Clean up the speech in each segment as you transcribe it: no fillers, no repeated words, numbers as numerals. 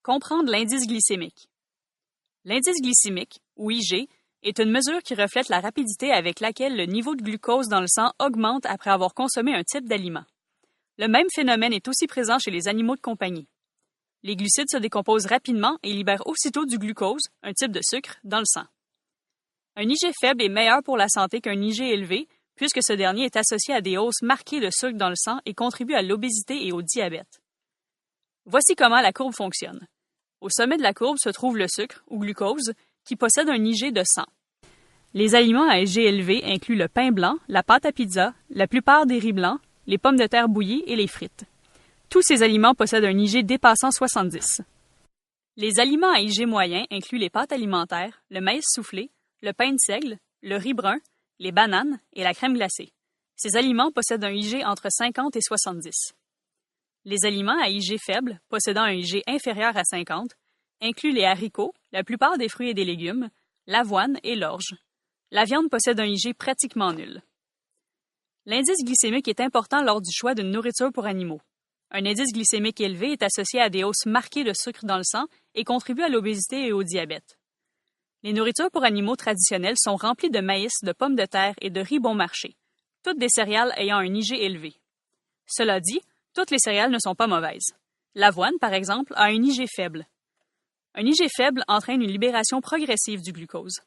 Comprendre l'indice glycémique. L'indice glycémique, ou IG, est une mesure qui reflète la rapidité avec laquelle le niveau de glucose dans le sang augmente après avoir consommé un type d'aliment. Le même phénomène est aussi présent chez les animaux de compagnie. Les glucides se décomposent rapidement et libèrent aussitôt du glucose, un type de sucre, dans le sang. Un IG faible est meilleur pour la santé qu'un IG élevé, puisque ce dernier est associé à des hausses marquées de sucre dans le sang et contribue à l'obésité et au diabète. Voici comment la courbe fonctionne. Au sommet de la courbe se trouve le sucre, ou glucose, qui possède un IG de 100. Les aliments à IG élevé incluent le pain blanc, la pâte à pizza, la plupart des riz blancs, les pommes de terre bouillies et les frites. Tous ces aliments possèdent un IG dépassant 70. Les aliments à IG moyen incluent les pâtes alimentaires, le maïs soufflé, le pain de seigle, le riz brun, les bananes et la crème glacée. Ces aliments possèdent un IG entre 50 et 70. Les aliments à IG faible, possédant un IG inférieur à 50, incluent les haricots, la plupart des fruits et des légumes, l'avoine et l'orge. La viande possède un IG pratiquement nul. L'indice glycémique est important lors du choix d'une nourriture pour animaux. Un indice glycémique élevé est associé à des hausses marquées de sucre dans le sang et contribue à l'obésité et au diabète. Les nourritures pour animaux traditionnelles sont remplies de maïs, de pommes de terre et de riz bon marché, toutes des céréales ayant un IG élevé. Cela dit, toutes les céréales ne sont pas mauvaises. L'avoine, par exemple, a un IG faible. Un IG faible entraîne une libération progressive du glucose.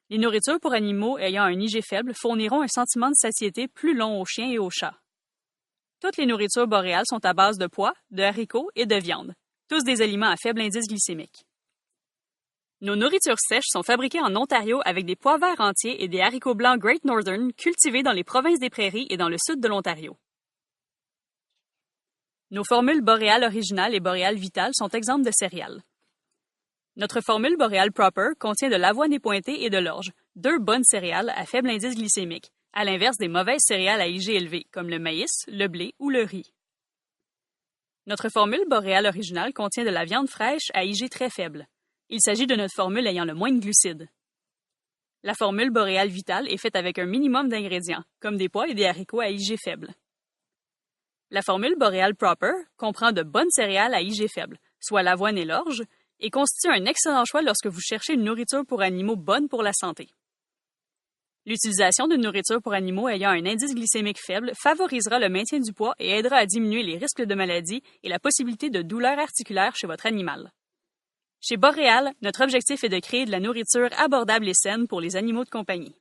Les nourritures pour animaux ayant un IG faible fourniront un sentiment de satiété plus long aux chiens et aux chats. Toutes les nourritures boréales sont à base de pois, de haricots et de viande, tous des aliments à faible indice glycémique. Nos nourritures sèches sont fabriquées en Ontario avec des pois verts entiers et des haricots blancs Great Northern cultivés dans les provinces des Prairies et dans le sud de l'Ontario. Nos formules boréales originales et boréales vitales sont exemples de céréales. Notre formule boréale proper contient de l'avoine épointée et de l'orge, deux bonnes céréales à faible indice glycémique, à l'inverse des mauvaises céréales à IG élevé, comme le maïs, le blé ou le riz. Notre formule boréale originale contient de la viande fraîche à IG très faible. Il s'agit de notre formule ayant le moins de glucides. La formule boréale vitale est faite avec un minimum d'ingrédients, comme des pois et des haricots à IG faible. La formule boréale proper comprend de bonnes céréales à IG faible, soit l'avoine et l'orge, et constitue un excellent choix lorsque vous cherchez une nourriture pour animaux bonne pour la santé. L'utilisation d'une nourriture pour animaux ayant un indice glycémique faible favorisera le maintien du poids et aidera à diminuer les risques de maladies et la possibilité de douleurs articulaires chez votre animal. Chez Boréal, notre objectif est de créer de la nourriture abordable et saine pour les animaux de compagnie.